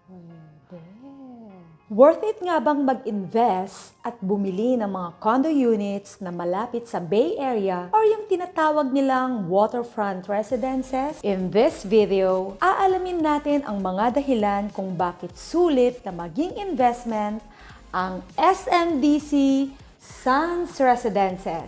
Pwede. Worth it nga bang mag-invest at bumili ng mga condo units na malapit sa Bay Area or yung tinatawag nilang waterfront residences? In this video, aalamin natin ang mga dahilan kung bakit sulit na maging investment ang SMDC Sands Residences.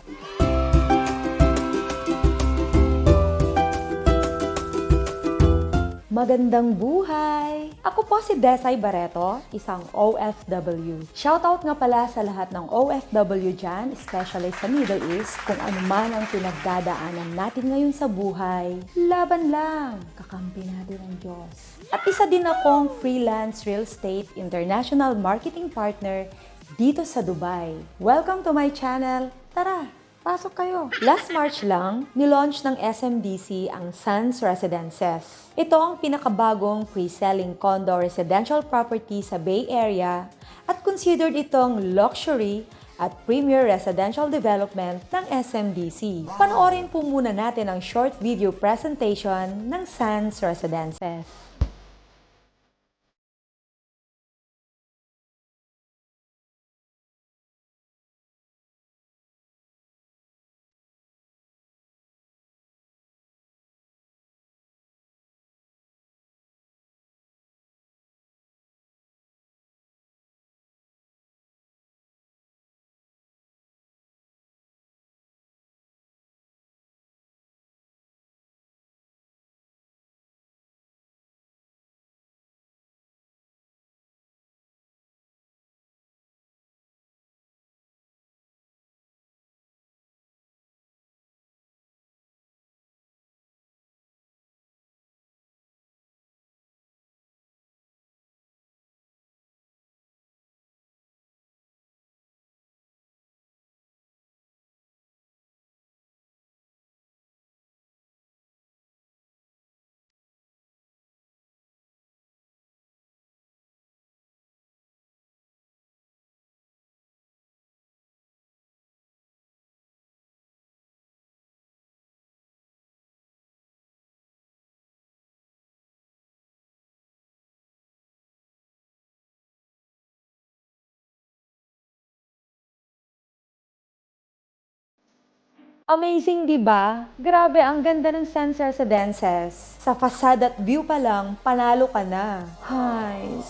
Magandang buhay! Ako po si Desai Barreto, isang OFW. Shoutout nga pala sa lahat ng OFW dyan, especially sa Middle East, kung ano man ang pinagdadaanan natin ngayon sa buhay. Laban lang! Kakampi natin ang Diyos. At isa din akong freelance real estate international marketing partner dito sa Dubai. Welcome to my channel! Tara! Pasok kayo. Last March lang, nilaunch ng SMDC ang Sands Residences. Ito ang pinakabagong pre-selling condo residential property sa Bay Area at considered itong luxury at premier residential development ng SMDC. Panoorin po muna natin ang short video presentation ng Sands Residences. Amazing, di ba? Grabe, ang ganda ng Sands Residences. Sa facade at view pa lang, panalo ka na. Hay,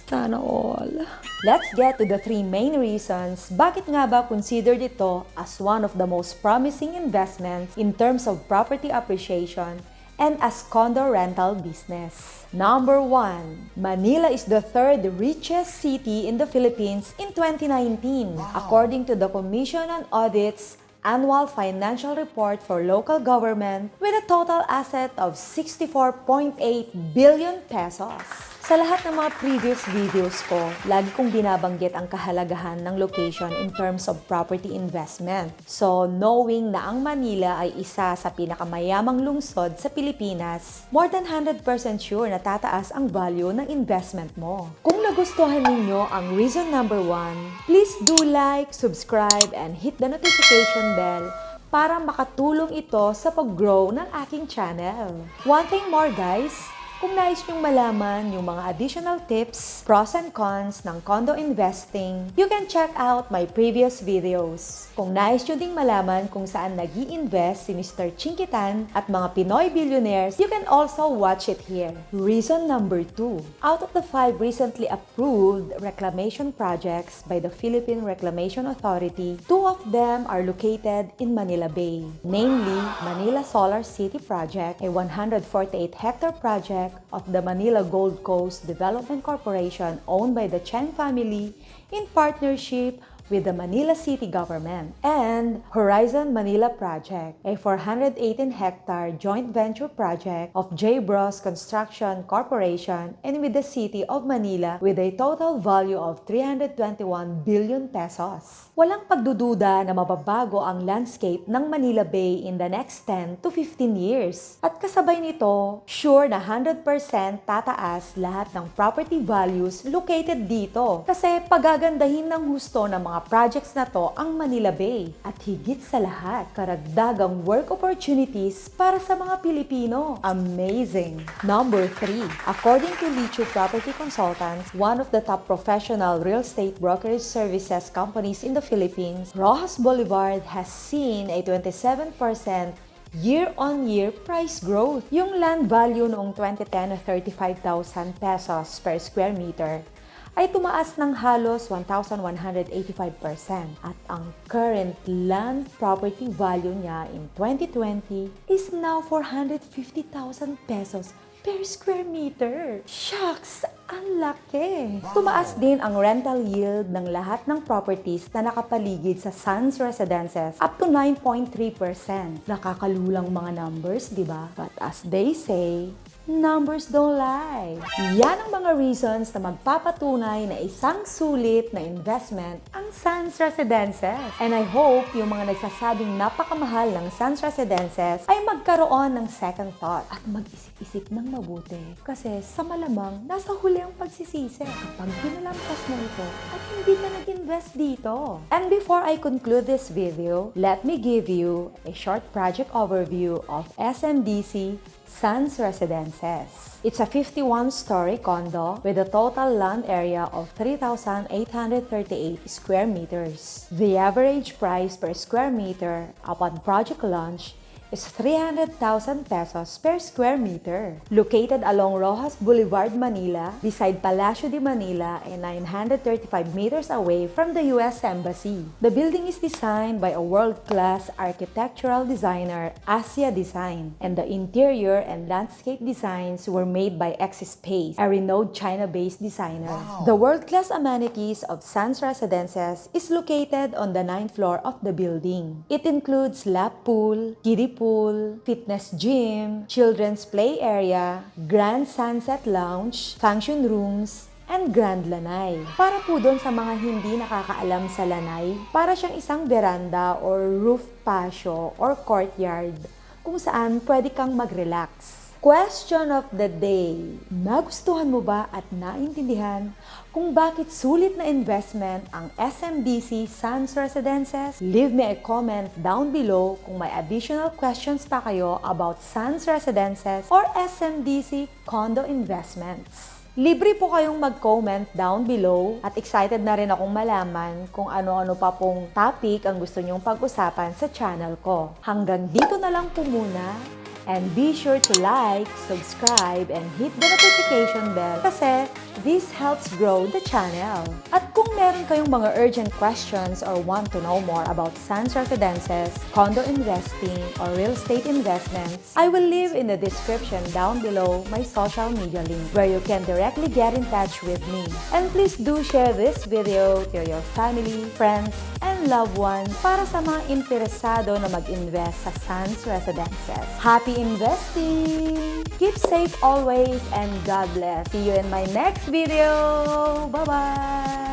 sana all. Let's get to the three main reasons bakit nga ba considered ito as one of the most promising investments in terms of property appreciation and as condo rental business. Number 1, Manila is the third richest city in the Philippines in 2019, according to the Commission on Audit's Annual Financial Report for Local Government with a total asset of 64.8 billion pesos. Sa lahat ng mga previous videos ko, lagi kong binabanggit ang kahalagahan ng location in terms of property investment. So, knowing na ang Manila ay isa sa pinakamayamang lungsod sa Pilipinas, more than 100% sure na tataas ang value ng investment mo. Kung nagustuhan ninyo ang reason number 1, please do like, subscribe, and hit the notification bell para makatulong ito sa pag-grow ng aking channel. One thing more guys, kung nais nyong malaman yung mga additional tips, pros and cons ng condo investing, you can check out my previous videos. Kung nais nyo ding malaman kung saan nag-i-invest si Mr. Chinkitan at mga Pinoy billionaires, you can also watch it here. Reason number 2. Out of the 5 recently approved reclamation projects by the Philippine Reclamation Authority, 2 of them are located in Manila Bay. Namely, Manila Solar City Project, a 148-hectare project of the Manila Gold Coast Development Corporation owned by the Cheng family in partnership with the Manila City Government, and Horizon Manila Project, a 418-hectare joint venture project of J. Bros Construction Corporation and with the City of Manila with a total value of 321 billion pesos. Walang pagdududa na mababago ang landscape ng Manila Bay in the next 10 to 15 years. At kasabay nito, sure na 100% tataas lahat ng property values located dito kasi pagagandahin ng husto ng mga mga projects na to ang Manila Bay. At higit sa lahat, karagdagang work opportunities para sa mga Pilipino. Amazing! Number 3. According to Lichu Property Consultants, one of the top professional real estate brokerage services companies in the Philippines, Rojas Boulevard has seen a 27% year-on-year price growth. Yung land value noong 2010 na 35,000 pesos per square meter ay tumaas ng halos 1,185% at ang current land property value niya in 2020 is now 450,000 pesos per square meter. Shucks! Ang laki! Tumaas din ang rental yield ng lahat ng properties na nakapaligid sa Sands Residences up to 9.3%. Nakakalulang mga numbers, di ba? But as they say, numbers don't lie. Yan ang mga reasons na magpapatunay na isang sulit na investment ang Sands Residences. And I hope yung mga nagsasabing napakamahal ng Sands Residences ay magkaroon ng second thought at mag-isip-isip ng mabuti. Kasi sa malamang, nasa huli ang pagsisisi kapag pinalampas mo ito at hindi ka nag-invest dito. And before I conclude this video, let me give you a short project overview of SMDC Sands Residences. It's a 51-story condo with a total land area of 3,838 square meters. The average price per square meter upon project launch is 300,000 pesos per square meter. Located along Rojas Boulevard, Manila, beside Palacio de Manila and 935 meters away from the U.S. Embassy. The building is designed by a world-class architectural designer, Asia Design, and the interior and landscape designs were made by X-Space, a renowned China-based designer. Wow. The world-class amenities of Sands Residences is located on the 9th floor of the building. It includes lap pool, kiddie pool, fitness gym, children's play area, grand sunset lounge, function rooms, and grand lanay. Para po doon sa mga hindi nakakaalam sa lanay, para siyang isang veranda or roof patio or courtyard kung saan pwede kang mag-relax. Question of the day. Nagustuhan mo ba at naintindihan kung bakit sulit na investment ang SMDC Sands Residences? Leave me a comment down below kung may additional questions pa kayo about Sands Residences or SMDC condo investments. Libre po kayong mag-comment down below at excited na rin akong malaman kung ano-ano pa pong topic ang gusto nyong pag-usapan sa channel ko. Hanggang dito na lang po muna. And be sure to like, subscribe, and hit the notification bell kasi this helps grow the channel. At kung meron kayong mga urgent questions or want to know more about Sands Residences, condo investing, or real estate investments, I will leave in the description down below my social media link where you can directly get in touch with me. And please do share this video to your family, friends, and loved ones para sa mga interesado na mag-invest sa Sands Residences. Happy investing! Keep safe always and God bless. See you in my next video. Bye-bye!